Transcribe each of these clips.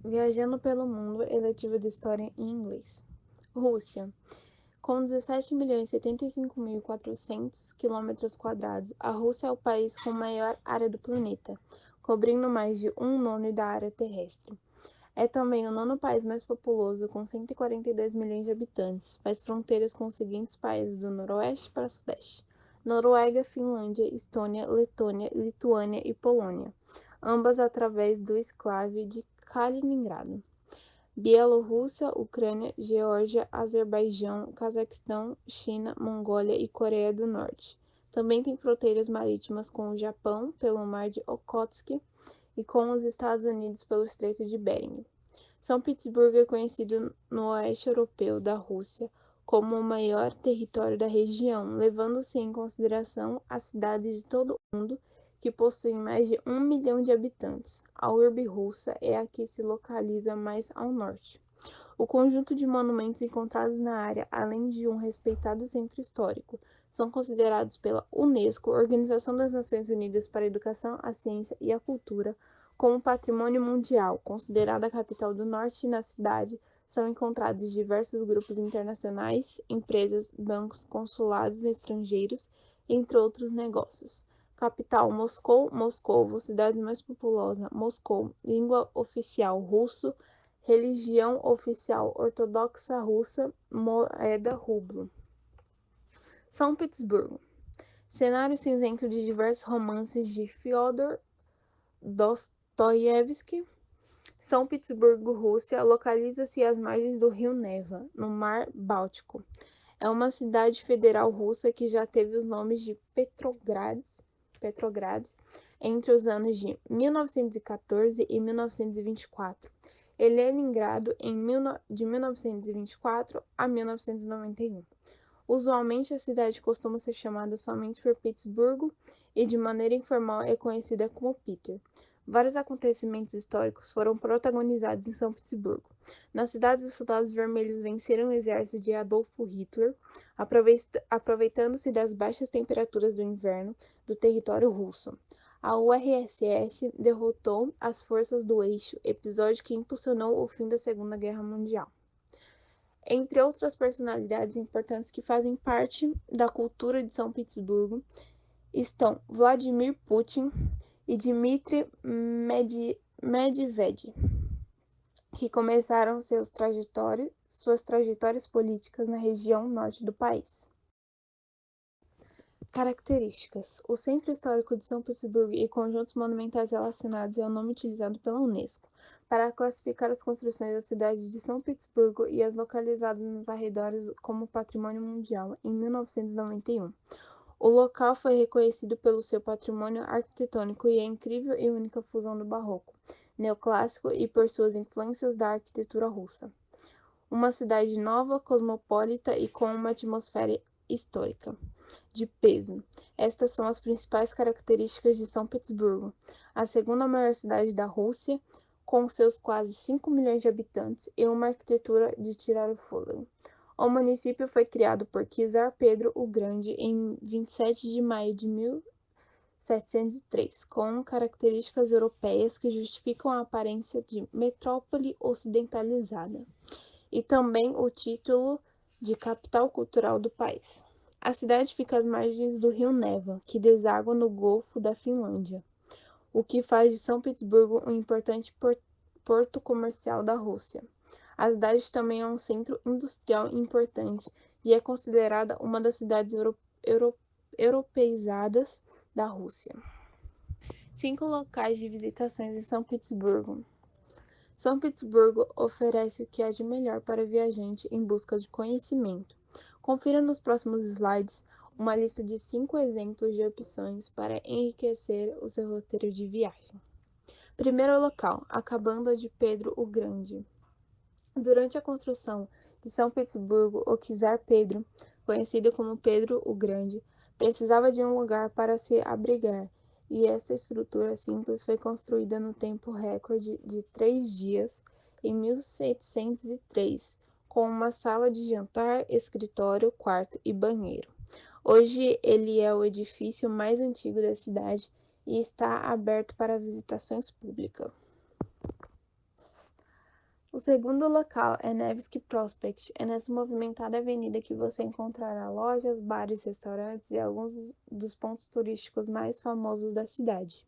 Viajando pelo mundo, eletiva de história em inglês. Rússia. Com 17.075.400 km², a Rússia é o país com maior área do planeta, cobrindo mais de um nono da área terrestre. É também o nono país mais populoso, com 142 milhões de habitantes. Faz fronteiras com os seguintes países do noroeste para sudeste: Noruega, Finlândia, Estônia, Letônia, Lituânia e Polônia, ambas através do exclave de Kaliningrado. Bielorrússia, Ucrânia, Geórgia, Azerbaijão, Cazaquistão, China, Mongólia e Coreia do Norte. Também tem fronteiras marítimas com o Japão, pelo Mar de Okhotsk, e com os Estados Unidos pelo Estreito de Bering. São Petersburgo é conhecido no oeste europeu da Rússia como o maior território da região, levando-se em consideração as cidades de todo o mundo que possuem mais de 1 milhão de habitantes. A urbe russa é a que se localiza mais ao norte. O conjunto de monumentos encontrados na área, além de um respeitado centro histórico, são considerados pela Unesco, Organização das Nações Unidas para a Educação, a Ciência e a Cultura, como patrimônio mundial. Considerada a capital do norte, na cidade são encontrados diversos grupos internacionais, empresas, bancos, consulados estrangeiros, entre outros negócios. Capital: Moscou, Moscovo, cidade mais populosa: Moscou, língua oficial: russo, religião oficial: ortodoxa russa, moeda rublo. São Petersburgo. Cenário cinzento de diversos romances de Fyodor Dostoiévski. São Petersburgo, Rússia, localiza-se às margens do rio Neva, no Mar Báltico. É uma cidade federal russa que já teve os nomes de Petrograd entre os anos de 1914 e 1924, e Leningrado de 1924 a 1991. Usualmente, a cidade costuma ser chamada somente por Petersburgo e, de maneira informal, é conhecida como Peter. Vários acontecimentos históricos foram protagonizados em São Petersburgo. Na cidade, os soldados vermelhos venceram o exército de Adolfo Hitler, aproveitando-se das baixas temperaturas do inverno do território russo. A URSS derrotou as forças do Eixo, episódio que impulsionou o fim da Segunda Guerra Mundial. Entre outras personalidades importantes que fazem parte da cultura de São Petersburgo estão Vladimir Putin e Dmitry Medvedev, que começaram suas trajetórias políticas na região norte do país. Características: o Centro Histórico de São Petersburgo e conjuntos monumentais relacionados é o nome utilizado pela Unesco para classificar as construções da cidade de São Petersburgo e as localizadas nos arredores como Patrimônio Mundial em 1991. O local foi reconhecido pelo seu patrimônio arquitetônico e a incrível e única fusão do barroco, neoclássico e por suas influências da arquitetura russa. Uma cidade nova, cosmopolita e com uma atmosfera histórica. De peso. Estas são as principais características de São Petersburgo, a segunda maior cidade da Rússia, com seus quase 5 milhões de habitantes e uma arquitetura de tirar o fôlego. O município foi criado por Czar Pedro o Grande em 27 de maio de 1703, com características europeias que justificam a aparência de metrópole ocidentalizada, e também o título de capital cultural do país. A cidade fica às margens do rio Neva, que deságua no Golfo da Finlândia, o que faz de São Petersburgo um importante porto comercial da Rússia. A cidade também é um centro industrial importante e é considerada uma das cidades europeizadas da Rússia. 5 locais de visitações em São Petersburgo. São Petersburgo oferece o que há de melhor para viajante em busca de conhecimento. Confira nos próximos slides uma lista de 5 exemplos de opções para enriquecer o seu roteiro de viagem. Primeiro local, a Cabana de Pedro o Grande. Durante a construção de São Petersburgo, o czar Pedro, conhecido como Pedro o Grande, precisava de um lugar para se abrigar, e esta estrutura simples foi construída no tempo recorde de 3 dias, em 1703, com uma sala de jantar, escritório, quarto e banheiro. Hoje ele é o edifício mais antigo da cidade e está aberto para visitações públicas. O segundo local é Nevsky Prospect. É nessa movimentada avenida que você encontrará lojas, bares, restaurantes e alguns dos pontos turísticos mais famosos da cidade.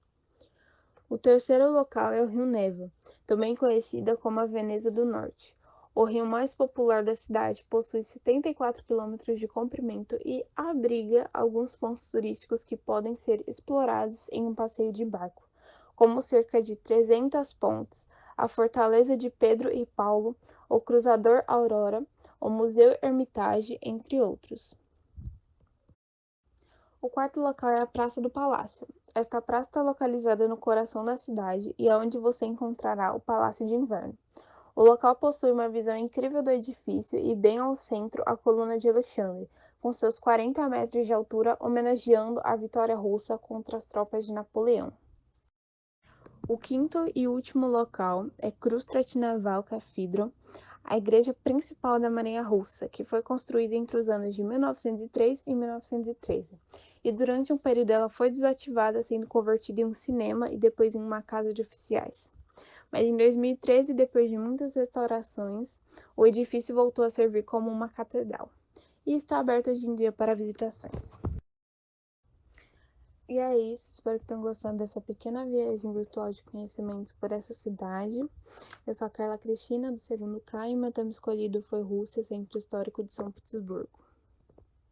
O terceiro local é o Rio Neva, também conhecida como a Veneza do Norte. O rio mais popular da cidade possui 74 quilômetros de comprimento e abriga alguns pontos turísticos que podem ser explorados em um passeio de barco, como cerca de 300 pontes, a Fortaleza de Pedro e Paulo, o Cruzador Aurora, o Museu Hermitage, entre outros. O quarto local é a Praça do Palácio. Esta praça está localizada no coração da cidade e é onde você encontrará o Palácio de Inverno. O local possui uma visão incrível do edifício e, bem ao centro, a Coluna de Alexandre, com seus 40 metros de altura, homenageando a vitória russa contra as tropas de Napoleão. O quinto e último local é Cruz Tratinaval Cathedral, a igreja principal da Marinha Russa, que foi construída entre os anos de 1903 e 1913. E durante um período ela foi desativada, sendo convertida em um cinema e depois em uma casa de oficiais. Mas em 2013, depois de muitas restaurações, o edifício voltou a servir como uma catedral e está aberto hoje em dia para visitações. E é isso, espero que tenham gostado dessa pequena viagem virtual de conhecimentos por essa cidade. Eu sou a Carla Cristina, do segundo K, e meu tema escolhido foi Rússia, Centro Histórico de São Petersburgo.